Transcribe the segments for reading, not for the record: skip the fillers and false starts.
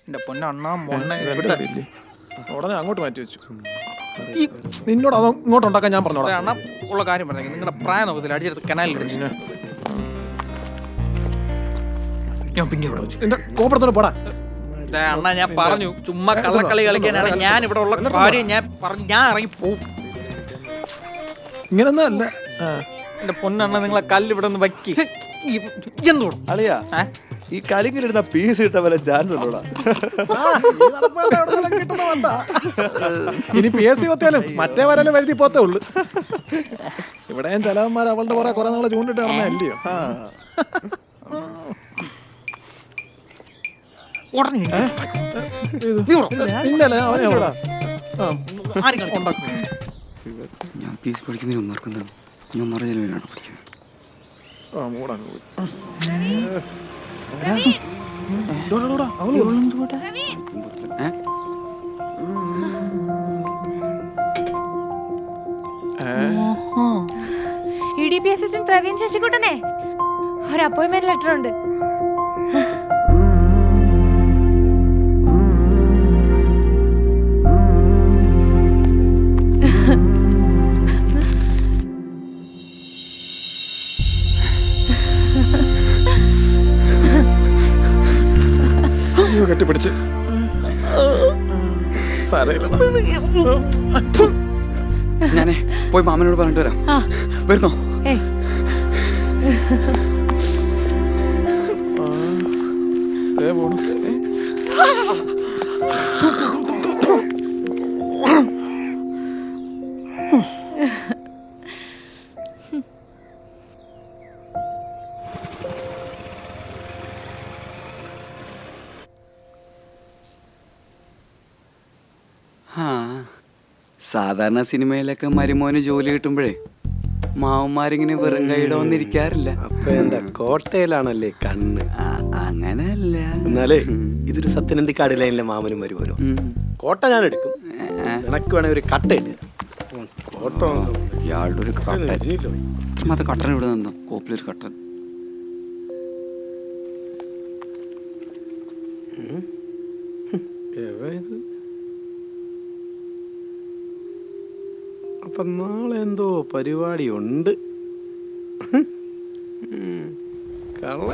എന്റെ പൊന്നണ്ണാ മൊണ്ണ ഉടനെ അങ്ങോട്ട് മാറ്റി വെച്ചു. നിന്നോട് അതോ ഇങ്ങോട്ട് ഉണ്ടാക്കാൻ ഞാൻ പറഞ്ഞോളാം. അണ്ണാ ഉള്ള കാര്യം പറഞ്ഞേക്കും. നിങ്ങളുടെ പ്രായം നോക്കത്തില്ല, അടിച്ചെടുത്ത് കനാലിൽ ഞാൻ പിന്നെ ഇവിടെ വെച്ചു. എന്റെ കോപ്പടത്തോടെ പോടാ. അണ്ണാ ഞാൻ പറഞ്ഞു ചുമ്മാ കള്ളക്കളി കളിക്കാനാണ് ഞാൻ ഇവിടെ ഉള്ള കാര്യം ഞാൻ പറഞ്ഞു. ഞാൻ ഇറങ്ങി പോവും. ഇങ്ങനൊന്നും അല്ല. എന്റെ പൊന്നണ്ണ നിങ്ങളെ കല്ല് ഇവിടെ ഒന്ന് വയ്ക്കി എന്തോ അളിയാ ഈ കളിക്കിലിടുന്ന പീസ് കിട്ടാൻ വല്ല ചാൻസ് ഉണ്ടോടാ? ഇനി PSC കൊത്തിയാലും മറ്റേ വരാലും വരുത്തി പോത്തേ ഉള്ളു. ഇവിടെയും ചിലവന്മാർ അവളുടെ കുറെ നാളെ ചൂണ്ടിട്ട് നടന്നല്ലയോ. ഞാൻ പീസ് പഠിക്കുന്നതിന് ഒന്നർക്കുന്നതാണ്. ഞാൻ മറ ചെലവിലാണ് പഠിക്കുന്നത്. EDP അസിസ്റ്റന്റ് പ്രവീൺ ശശികുട്ടനെ ഒരു അപ്പോയിന്റ്മെന്റ് ലെറ്റർ ഉണ്ട്. കെട്ടിപ്പിടിച്ച് ഞാനേ പോയി മാമനോട് പറഞ്ഞിട്ട് വരാം. വരുന്നോ? സാധാരണ സിനിമയിലൊക്കെ മരുമോന് ജോലി കിട്ടുമ്പോഴേ മാവന്മാരിങ്ങനെ വെറും കൈയുടെ വന്നിരിക്കാറില്ല. അപ്പൊ എന്താ കോട്ടയിലാണല്ലേ കണ്ണ്? അങ്ങനെയല്ല. എന്നാലേ ഇതൊരു സത്യനന്ദിക്കാട് ലൈനിലെ മാമനും വരുമല്ലോ. കോട്ട ഞാൻ എടുക്കും. നിനക്ക് വേണേ ഒരു കട്ട ഇട്ട് കോട്ട. ഇയാളുടെ ഒരു കട്ടൻ കട്ടൻ ഇവിടെ നിന്നോ? കോപ്പിലൊരു കട്ടൻ. അപ്പൊ നാളെ എന്തോ പരിപാടി ഉണ്ട്. കള്ള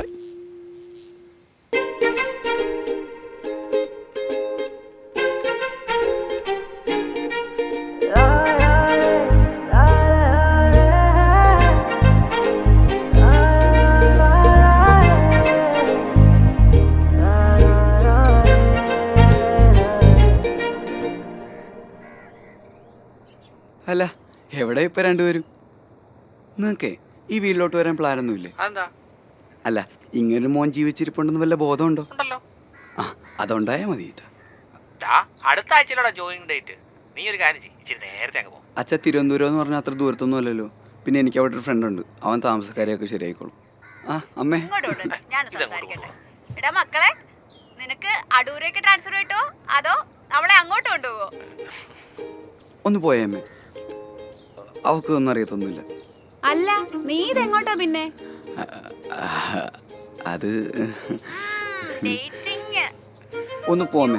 അല്ല എവിടെ ഇപ്പൊ രണ്ടുപേരും? നിങ്ങക്കേ ഈ വീട്ടിലോട്ട് വരാൻ പ്ലാനൊന്നുമില്ലേ? അല്ല ഇങ്ങനൊരു മോൻ ജീവിച്ചിരിപ്പുണ്ടെന്ന് വല്ല ബോധമുണ്ടോ? ആ അതുണ്ടായാ മതി. അടുത്ത ആഴ്ചയിലോടാ ജോയിനിങ് ഡേറ്റ്. നീ ഒരു കാര്യം ചെയ്യ്, നേരത്തെ അങ്ങ് പോകും. അച്ഛാ തിരുവനന്തപുരം എന്ന് പറഞ്ഞാൽ അത്ര ദൂരത്തൊന്നും അല്ലല്ലോ. പിന്നെ എനിക്ക് അവിടെ ഒരു ഫ്രണ്ട് ഉണ്ട്, അവൻ താമസക്കാരെയൊക്കെ ശരിയായിക്കോളും. ആ അമ്മേ മക്കളെ നിനക്ക് അടൂരേക്ക് ട്രാൻസ്ഫർ കിട്ടോ അതോ അവളെ അങ്ങോട്ട് കൊണ്ടുപോകോ? ഒന്ന് പോയേ അമ്മേ, അവക്ക് ഒന്നും അറിയത്തൊന്നുമില്ല. അല്ല നീ ഇതെങ്ങോട്ടാ പിന്നെ? അത് ഒന്ന് പോമേ,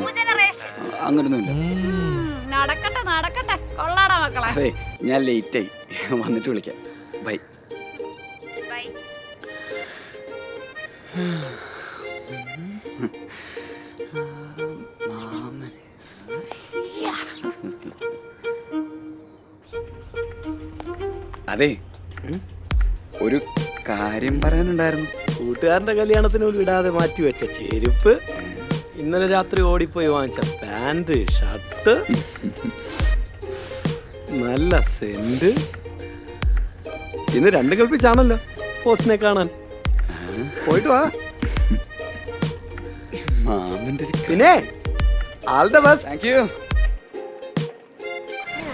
അങ്ങനൊന്നുമില്ല. നടക്കട്ടെ നടക്കട്ടെ, കൊള്ളാടാ മക്കളെ. അതെ ഞാൻ ലേറ്റായി, വന്നിട്ട് വിളിക്കാം. ബൈ. അതെ ഒരു കാര്യം പറയാനുണ്ടായിരുന്നു. കൂട്ടുകാരന്റെ കല്യാണത്തിന് പോലും ഇടാതെ മാറ്റി വെച്ച ചെരുപ്പ്, ഇന്നലെ രാത്രി ഓടിപ്പോയി വാങ്ങിച്ച പാന്റ് ഷർട്ട്, നല്ല സെന്റ്, ഇന്ന് രണ്ടും കൽപ്പിച്ചാണല്ലോ പോസ്റ്റിനെ കാണാൻ. പോയിട്ട് വാ. പിന്നെ all the best. Thank you.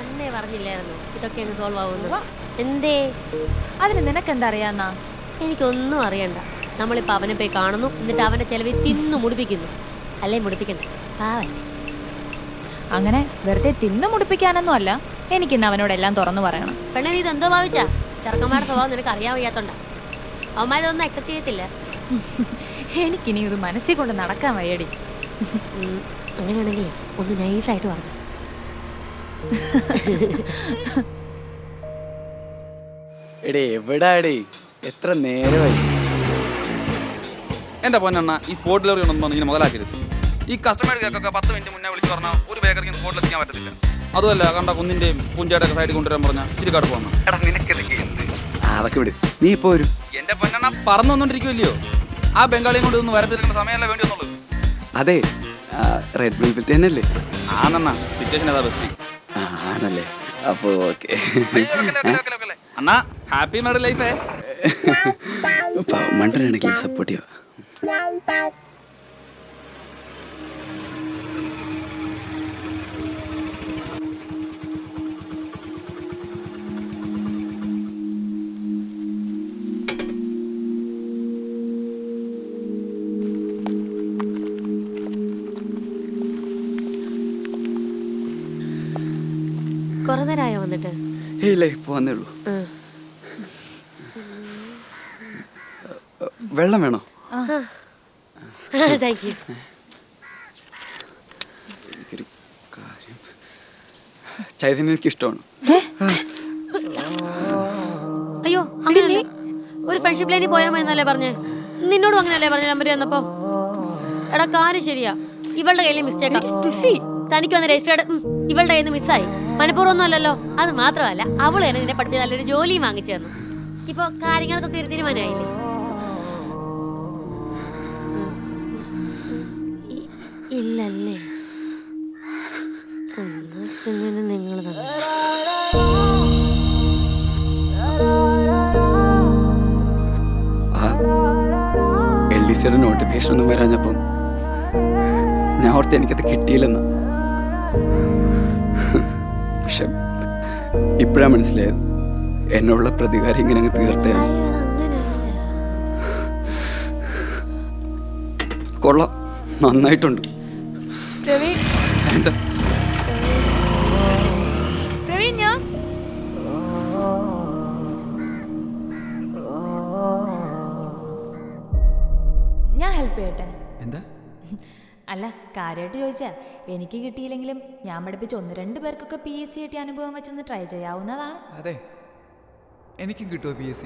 അന്നേ പറഞ്ഞില്ലായിരുന്നു ഇതൊക്കെ സോൾവ് ആവുന്നു. എന്തേ? അതിന് നിനക്കെന്താ അറിയാന്നാ? എനിക്കൊന്നും അറിയണ്ട. നമ്മളിപ്പോൾ അവനെ പോയി കാണുന്നു, എന്നിട്ട് അവൻ്റെ ചെലവിൽ തിന്നു മുടിപ്പിക്കുന്നു. അല്ലേ മുടിപ്പിക്കണ്ട, പാവല്ലേ. അങ്ങനെ വെറുതെ തിന്നു മുടിപ്പിക്കാനൊന്നും അല്ല, എനിക്കിന്ന് അവനോടെല്ലാം തുറന്നു പറയണം. പെണ്ണെ നീ ഇതെന്തോ ഭാവിച്ചാ? ചെറുക്കന്മാരുടെ സ്വഭാവം നിനക്ക് അറിയാൻ വയ്യാത്തോണ്ടാ. അവന്മാരൊന്നും അക്സെപ്റ്റ് ചെയ്യത്തില്ല. എനിക്കിനി ഇത് മനസ്സിൽ കൊണ്ട് നടക്കാൻ വയ്യടി. അങ്ങനെയാണെങ്കിൽ ഒന്ന് നൈസായിട്ട് പറഞ്ഞു. എടേ എവിടാടേ, എത്ര നേരമായി? എൻ്റെ പൊന്നെണ്ണ ഈ സ്പോട്ട് ഡെലിവറി ഉണ്ടെന്ന് ഇങ്ങനെ മുതലാക്കരുത്. ഈ കസ്റ്റമേഡ് കേക്കൊക്കെ 10 മിനിറ്റ് മുന്നേ വിളിച്ച് പറഞ്ഞാൽ ഒരു ബേക്കറിക്ക് സ്പോട്ടിൽ എത്തിക്കാൻ പറ്റത്തില്ല. അതുമല്ല കണ്ട കുന്നിൻ്റെയും പുഞ്ചായിട്ടൊക്കെ സൈഡിൽ കൊണ്ടുവരാൻ പറഞ്ഞാൽ ഇച്ചിരി കടുപ്പ് വന്നു. എടാ നിനക്കിതൊക്കെ എന്ത്? അതൊക്കെ വിട്, നീ ഇപ്പോൾ വരും. എൻ്റെ പൊന്നെണ്ണ പറന്നു വന്നോണ്ടിരിക്കുമല്ലയോ, ആ ബംഗാളിയും കൊണ്ട് ഒന്ന് വരപ്പിരിക്കേണ്ട സമയമല്ല വേണ്ടി വന്നുള്ളൂ. അതെ, റെഡ് വെൽവെറ്റ് തന്നെയല്ലേ? ആണെണ്ണ സിറ്റുവേഷൻ ഏതാ ബെസ്റ്റ്. ആണല്ലേ, അപ്പോൾ ഓക്കെ. അണ്ണാ ഹാപ്പി മാരീഡ് ലൈഫേ. മണ്ടനാണെങ്കിൽ സപ്പോർട്ട് ചെയ്യുക. കുറെ നേരമായോ വന്നിട്ട്? ഇല്ല, ഇപ്പോൾ വന്നേ ഉള്ളൂ. വെള്ളം വേണോ? Thank you. എനിക്കൊരു കാര്യം, ചൈതന്യം എനിക്കിഷ്ടമാണ്. അയ്യോ അങ്ങനെ ഒരു ഫ്രണ്ട്ഷിപ്പ് ലൈനിൽ പോയാൽ മതി എന്നല്ലേ പറഞ്ഞേ? നിന്നോടും അങ്ങനെയല്ലേ പറഞ്ഞ നമ്പർ തന്നപ്പോ? എടാ കാര്യം ശരിയാ, ഇവളുടെ കയ്യിൽ മിസ്റ്റേക്ക്. തനിക്ക് വന്ന രജിസ്റ്റേർഡ് ഇവളുടെ കയ്യിൽ നിന്ന് മിസ്സായി. മനഃപൂർവ്വം ഒന്നും അല്ലല്ലോ. അത് മാത്രമല്ല അവൾ തന്നെ നിന്നെ പഠിപ്പിച്ച് നല്ലൊരു ജോലിയും വാങ്ങിച്ചു തന്നു. ഇപ്പൊ കാര്യങ്ങളൊക്കെ തീരുമാനമായില്ലേ? ഇല്ലല്ലേ? നിങ്ങൾ LDCയുടെ നോട്ടിഫിക്കേഷൻ ഒന്നും വരാഞ്ഞപ്പം ഞാൻ ഓർത്ത് എനിക്കത് കിട്ടിയില്ലെന്ന്. പക്ഷെ ഇപ്പോഴാണ് മനസ്സിലായത് എന്നോടുള്ള പ്രതികാരം ഇങ്ങനെ അങ്ങ് തീർത്തേ. കൊള്ളാം, നന്നായിട്ടുണ്ട്. എന്താ ഞാൻ ഹെൽപ്പ് ചെയ്യട്ടെ? എന്താ? അല്ല കാര്യമായിട്ട് ചോദിച്ചാ, എനിക്ക് കിട്ടിയില്ലെങ്കിലും ഞാൻ പഠിപ്പിച്ച 1-2 പേർക്കൊക്കെ PSC കിട്ടിയ അനുഭവം വെച്ചൊന്ന് ട്രൈ ചെയ്യാവുന്നതാണ്. അതെ, എനിക്കും കിട്ടുമോ PSC?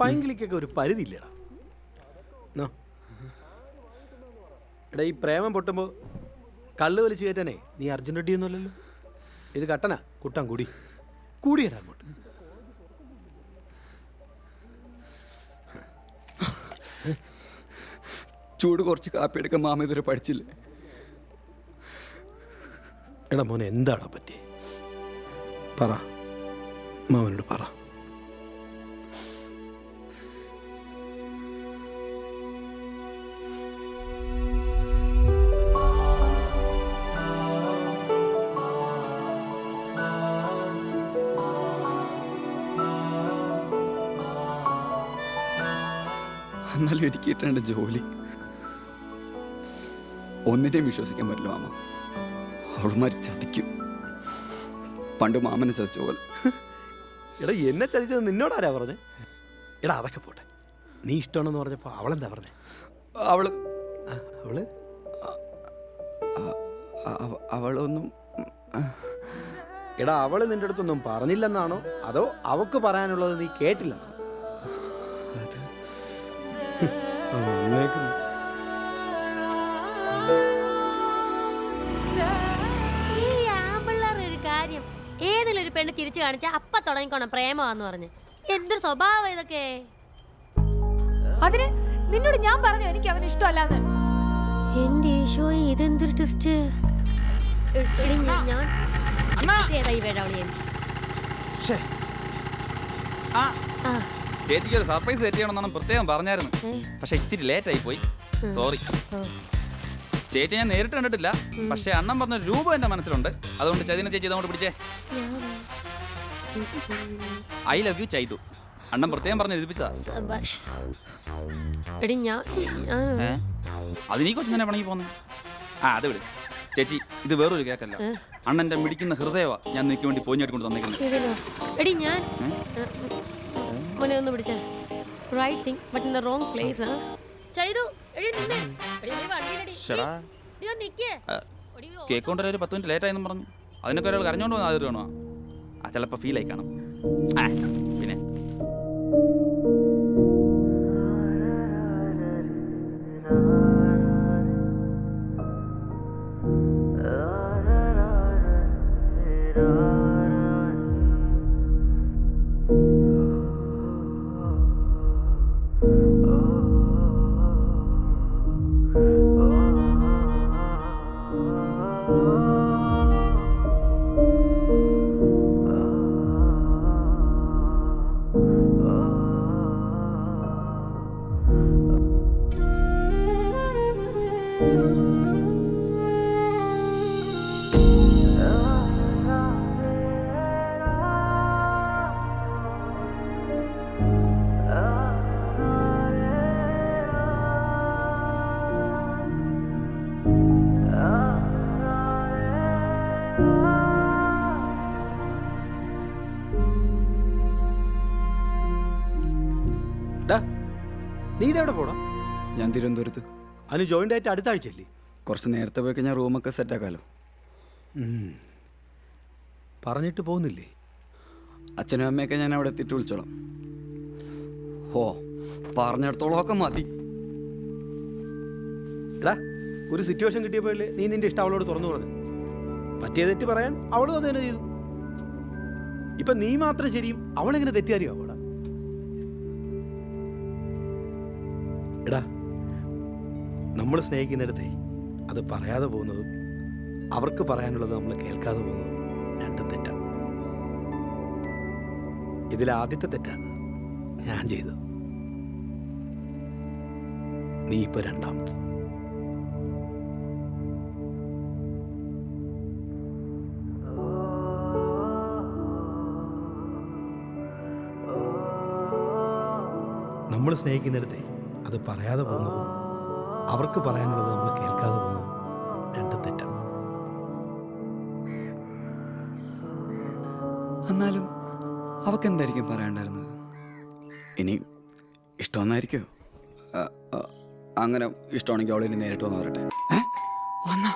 പൈങ്കിളിക്കൊക്കെ ഒരു പരിധി ഇല്ലടാ. എടാ ഈ പ്രേമം പൊട്ടുമ്പോൾ കള്ള് വലിച്ചു കയറ്റാനേ നീ അർജുൻ റെഡ്ഡി ഒന്നുമല്ലല്ലോ. ഇത് കട്ടനാ കുട്ടാൻ കൂടിയടാ അങ്ങോട്ട്. ചൂട് കുറച്ച് കാപ്പി എടുക്കാൻ മാമ ഇതുവരെ പഠിച്ചില്ലേ? എടാ മോനെ എന്താടാ പറ്റി? പറ, മാമനോട് പറ. എന്നാലും എനിക്ക് കിട്ടേണ്ട ജോലി ഒന്നിനെയും വിശ്വസിക്കാൻ പറ്റില്ല മാമ. അവൾമാർ ചതിക്കും, പണ്ട് മാമനെ ചതിച്ച പോലെ. എടാ എന്നെ ചതിച്ചത് നിന്നോടാരാ പറഞ്ഞേ? എടാ അതൊക്കെ പോട്ടെ, നീ ഇഷ്ടമാണെന്ന് പറഞ്ഞപ്പോൾ അവളെന്താ പറഞ്ഞേ? അവള് അവള് അവളൊന്നും എടാ അവള് നിന്റെ അടുത്തൊന്നും പറഞ്ഞില്ലെന്നാണോ അതോ അവക്ക് പറയാനുള്ളത് നീ കേട്ടില്ലെന്നാണോ? ഒരു കാര്യം, ഏതെങ്കിലും ഒരു പെണ്ണ് തിരിച്ചു കാണിച്ച അപ്പ തുടങ്ങിക്കോണം പ്രേമമാന്ന് പറഞ്ഞ്. എന്തൊരു സ്വഭാവം ഇതൊക്കെ. അതിന് നിന്നോട് ഞാൻ പറഞ്ഞു എനിക്ക് അവന് ഇഷ്ടമല്ലാന്ന്. എന്റെ ഈശോയെ, ഇതെന്തൊരു ട്വിസ്റ്റ്. ഞാൻ ചേച്ചിക്ക് ഒരു സർപ്രൈസ് സെറ്റ് ചെയ്യണമെന്നാണ് പ്രത്യേകം പറഞ്ഞായിരുന്നു. പക്ഷെ ഇച്ചിരി ലേറ്റ് ആയി പോയി, സോറി. ചേച്ചി ഞാൻ നേരിട്ട് കണ്ടിട്ടില്ല, പക്ഷെ അണ്ണൻ പറഞ്ഞ രൂപം എന്റെ മനസ്സിലുണ്ട്. അതുകൊണ്ട് ചൈതന്യ ചേച്ചി ഇതങ്ങോട്ട് പിടിച്ചേ. I love you Chaitu. അണ്ണൻ പ്രത്യേകം പറഞ്ഞ് എഴുതിപ്പിച്ചതാ. അത് നീ കൊച്ചു തന്നെ പണങ്ങി പോന്നെ. അത് വിട് ചേച്ചി, ഇത് വേറൊരു കേക്കല്ല. അണ്ണന്റെ മിടിക്കുന്ന ഹൃദയവാ ഞാൻ നിനക്ക് വേണ്ടി പോഞ്ഞെടുക്കൊണ്ട് തന്നേക്കുന്നത്. കേക്ക് കൊണ്ടുവരാൻ ഒരു 10 മിനിറ്റ് ലേറ്റ് ആയെന്നും പറഞ്ഞു. അതിനൊക്കെ ഒരാൾ കരഞ്ഞോണ്ട് വന്നാൽ അത് കാണുവാ. ആ ചിലപ്പോൾ ഫീൽ ആയി കാണും. പിന്നെ നീ ഇതെവിടെ പോടാ? ഞാൻ തിരുവനന്തപുരത്ത്. അതിന് ജോയിൻ്റ് ആയിട്ട് അടുത്ത ആഴ്ചയല്ലേ? കുറച്ച് നേരത്തെ പോയി കഴിഞ്ഞാൽ റൂമൊക്കെ സെറ്റാക്കാമല്ലോ. പറഞ്ഞിട്ട് പോകുന്നില്ലേ? അച്ഛനും അമ്മയൊക്കെ ഞാൻ അവിടെ എത്തിയിട്ട് വിളിച്ചോളാം. ഓ, പറഞ്ഞിടത്തോളമൊക്കെ മതി. എടാ, ഒരു സിറ്റുവേഷൻ കിട്ടിയപ്പോഴല്ലേ നീ നിന്റെ ഇഷ്ടം അവളോട് തുറന്നു പറഞ്ഞു. പറ്റിയ തെറ്റ് പറയാൻ അവളും അത് തന്നെ ചെയ്തു. ഇപ്പം നീ മാത്രം ശരിയും അവളെങ്ങനെ തെറ്റുകാരിയോ അവളാ? എടാ, നമ്മൾ സ്നേഹിക്കുന്നിടത്തെ അത് പറയാതെ പോകുന്നതും അവർക്ക് പറയാനുള്ളത് നമ്മൾ കേൾക്കാതെ പോകുന്നതും രണ്ടും തെറ്റാണ്. ഇതിൽ ആദ്യത്തെ തെറ്റാണ് ഞാൻ ചെയ്തത്. നീ ഇപ്പൊ രണ്ടാമത്. നമ്മൾ സ്നേഹിക്കുന്നിടത്തെ അത് പറയാതെ പോകുന്നതും അവർക്ക് പറയാനുള്ളത് നമ്മൾ കേൾക്കാതെ പോകുന്നതും രണ്ടും തെറ്റാണ്. എന്നാലും അവക്കെന്തായിരിക്കും പറയാണ്ടായിരുന്നത്? ഇനി ഇഷ്ടമൊന്നായിരിക്കോ? അങ്ങനെ ഇഷ്ടമാണെങ്കിൽ അവളിനി നേരിട്ട് വന്ന് പറയട്ടെ. വന്നാ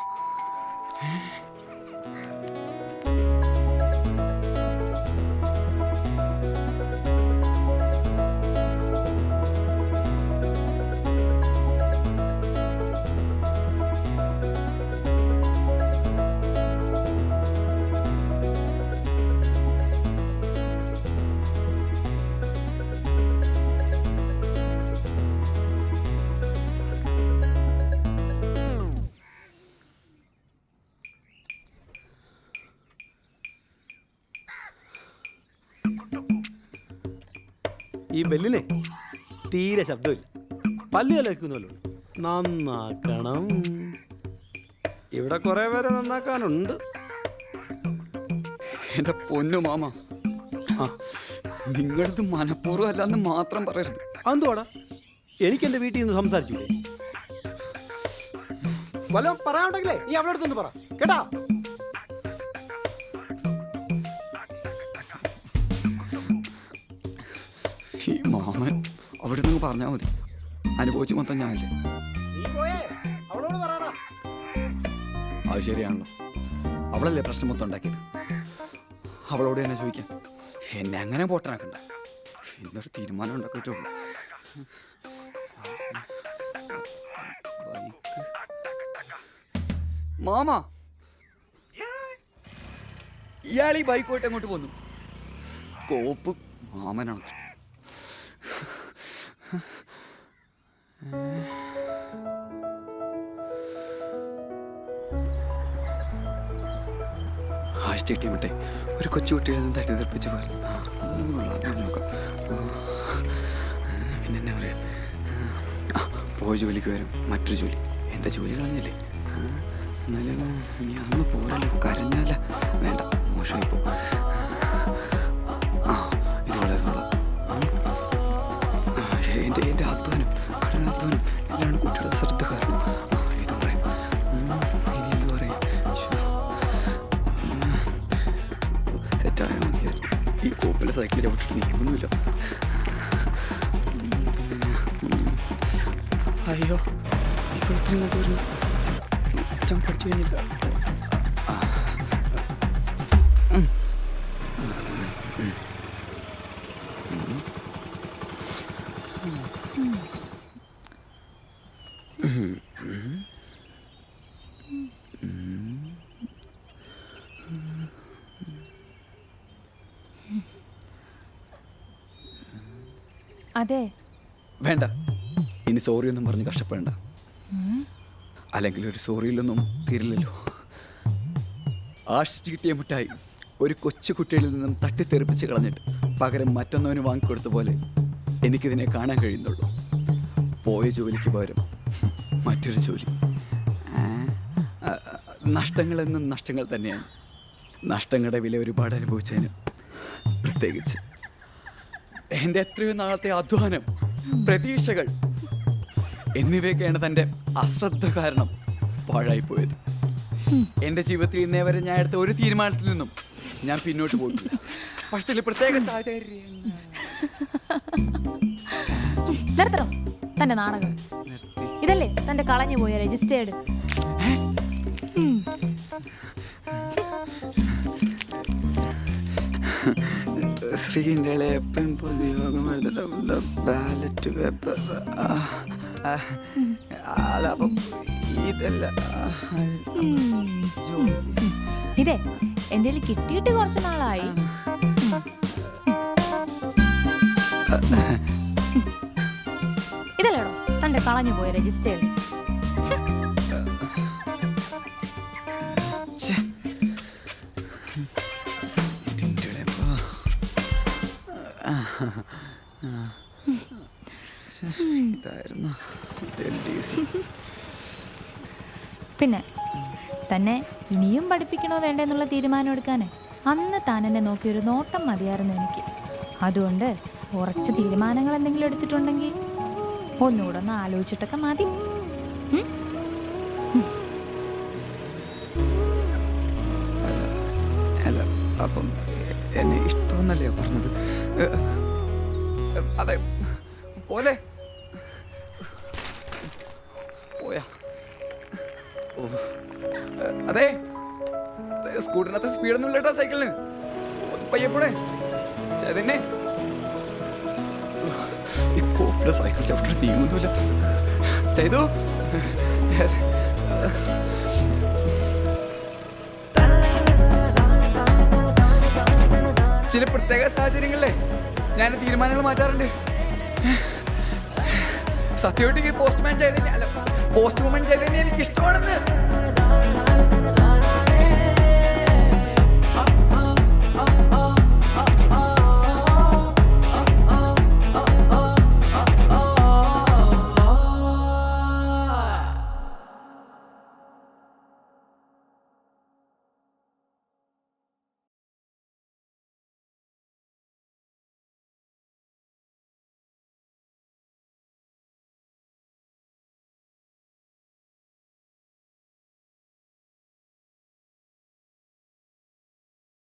ഈ ബെല്ലിനെ തീരെ ശബ്ദമില്ല. പല്ല് കലക്കുന്നല്ലോ. നന്നാക്കണം. ഇവിടെ കുറെ പേരെ നന്നാക്കാനുണ്ട്. എന്റെ പൊന്നു മാമ, നിങ്ങളത് മനഃപൂർവ്വം അല്ലാന്ന് മാത്രം പറയരുത്. അതെന്തുവാടാ? എനിക്ക് എൻ്റെ വീട്ടിൽ നിന്ന് സംസാരിച്ചൂടെ? വല്ലതും പറയാനുണ്ടെങ്കിലേ നീ അവിടെ അടുത്തൊന്ന് പറ കേട്ടാ. ഈ മാമൻ അവിടെ നിന്ന് പറഞ്ഞാൽ മതി. അനുഭവിച്ചു മൊത്തം ഞാനല്ലേ. അത് ശരിയാണല്ലോ, അവളല്ലേ പ്രശ്നം മൊത്തം ഉണ്ടാക്കിയത്. അവളോട് തന്നെ ചോദിക്കാം. എന്നെ അങ്ങനെ പോട്ടനാക്കണ്ട. എന്നൊരു തീരുമാനം ഉണ്ടാക്കിയിട്ടുള്ളൂ. മാമ, ഇയാൾ ഈ ബൈക്ക് പോയിട്ട് അങ്ങോട്ട് പോന്നു. കോപ്പ് മാമനാണ്. ആഴ്ച ഒരു കൊച്ചുകുട്ടിയിൽ നിന്ന് തട്ടി തെറിപ്പിച്ച് പറഞ്ഞു. നോക്കാം. പിന്നെ എന്നാ പറയാ, പോയ ജോലിക്ക് വരും മറ്റൊരു ജോലി. എൻ്റെ ജോലി കളഞ്ഞില്ലേ? എന്നാലും നീ അന്ന് പോരല്ലോ. കരഞ്ഞാല വേണ്ട, മോശമായിപ്പോ. ഇതുപോലെ എൻ്റെ അധ്വാനം, കഠിനാധ്വാനം എല്ലാം കുട്ടികളുടെ ശ്രദ്ധ കാരണം. ഇത് പറയും. ഇനി എന്ത് പറയും? സെറ്റായ മതിയായിരുന്നു. ഈ കോപ്പിലെ സൈക്കിൾ ചവിട്ടിട്ട് നീക്കൊന്നുമില്ല. അയ്യോ, ഈ കുഴപ്പത്തിൽ ഇങ്ങോട്ട് വരുന്നു. അച്ഛൻ പഠിച്ചു കഴിഞ്ഞില്ല. അതെ, വേണ്ട, ഇനി സോറി ഒന്നും പറഞ്ഞ് കഷ്ടപ്പെടണ്ട. അല്ലെങ്കിൽ ഒരു സോറിയിലൊന്നും തീരില്ലല്ലോ. ആശിച്ച് കിട്ടിയ മിഠായി ഒരു കൊച്ചു കുട്ടികളിൽ നിന്നും തട്ടിത്തെറിപ്പിച്ച് കളഞ്ഞിട്ട് പകരം മറ്റൊന്നവന് വാങ്ങിക്കൊടുത്ത പോലെ എനിക്കിതിനെ കാണാൻ കഴിയുന്നുള്ളൂ. പോയ ജോലിക്ക് പകരം മറ്റൊരു ജോലി. നഷ്ടങ്ങളെന്നും നഷ്ടങ്ങൾ തന്നെയാണ്. നഷ്ടങ്ങളുടെ വില ഒരുപാട് അനുഭവിച്ചതിന് പ്രത്യേകിച്ച്. എൻ്റെ എത്രയോ നാളത്തെ അധ്വാനം, പ്രതീക്ഷകൾ എന്നിവയൊക്കെയാണ് തൻ്റെ അശ്രദ്ധ കാരണം പാഴായിപ്പോയത്. എൻ്റെ ജീവിതത്തിൽ ഇന്നേ വരെ ഞാൻ എടുത്ത ഒരു തീരുമാനത്തിൽ നിന്നും ഞാൻ പിന്നോട്ട് പോയിട്ടില്ല. പക്ഷേ പ്രത്യേക സാഹചര്യം. നിർത്തണം തന്റെ നാടകം. ഇതല്ലേ തന്റെ കളഞ്ഞു പോയ രജിസ്റ്റേർഡ്? ശ്രീൻ്റെ ഇളയപ്പൻ പൊതുയോഗം ബാലറ്റ് പേപ്പർ. അതപ്പം ഇതല്ല. ഇതേ എൻ്റെ കിട്ടിയിട്ട് കുറച്ച് നാളായി. ഇതല്ലേടോ തന്റെ കളഞ്ഞു പോയ രജിസ്റ്റേർഡ്? പിന്നെ തന്നെ ഇനിയും പഠിപ്പിക്കണോ വേണ്ടെന്നുള്ള തീരുമാനം എടുക്കാനേ അന്ന് താൻ എന്നെ നോക്കിയൊരു നോട്ടം മതിയായിരുന്നു എനിക്ക്. അതുകൊണ്ട് ഉറച്ച തീരുമാനങ്ങൾ എന്തെങ്കിലും എടുത്തിട്ടുണ്ടെങ്കിൽ ഒന്നുകൂടെ ഒന്ന് ആലോചിച്ചിട്ടൊക്കെ മതി. അല്ല, അപ്പം എന്നെ ഇഷ്ടമെന്നല്ലേ പറഞ്ഞത്? അതെ, പോലെ പോയാ. അതെ, സ്കൂട്ടറിനകത്ത് സ്പീഡൊന്നും ഇല്ലട്ടാ സൈക്കിളിന്. പയ്യപ്പോടെ തന്നെ ഈ കോപ്പിലെ സൈക്കിൾ ചവിട്ടി നീങ്ങുന്നില്ല. ചെയ്തു ചില പ്രത്യേക സാഹചര്യങ്ങളിലെ ഞാൻ തീരുമാനങ്ങൾ മാറ്റാറുണ്ട്. സത്യമായിട്ട് പോസ്റ്റ്മാൻ ചെയ്തതിന്, അല്ല പോസ്റ്റ് വുമൻ ചെയ്തതിന് എനിക്ക് ഇഷ്ടമാണെന്ന്.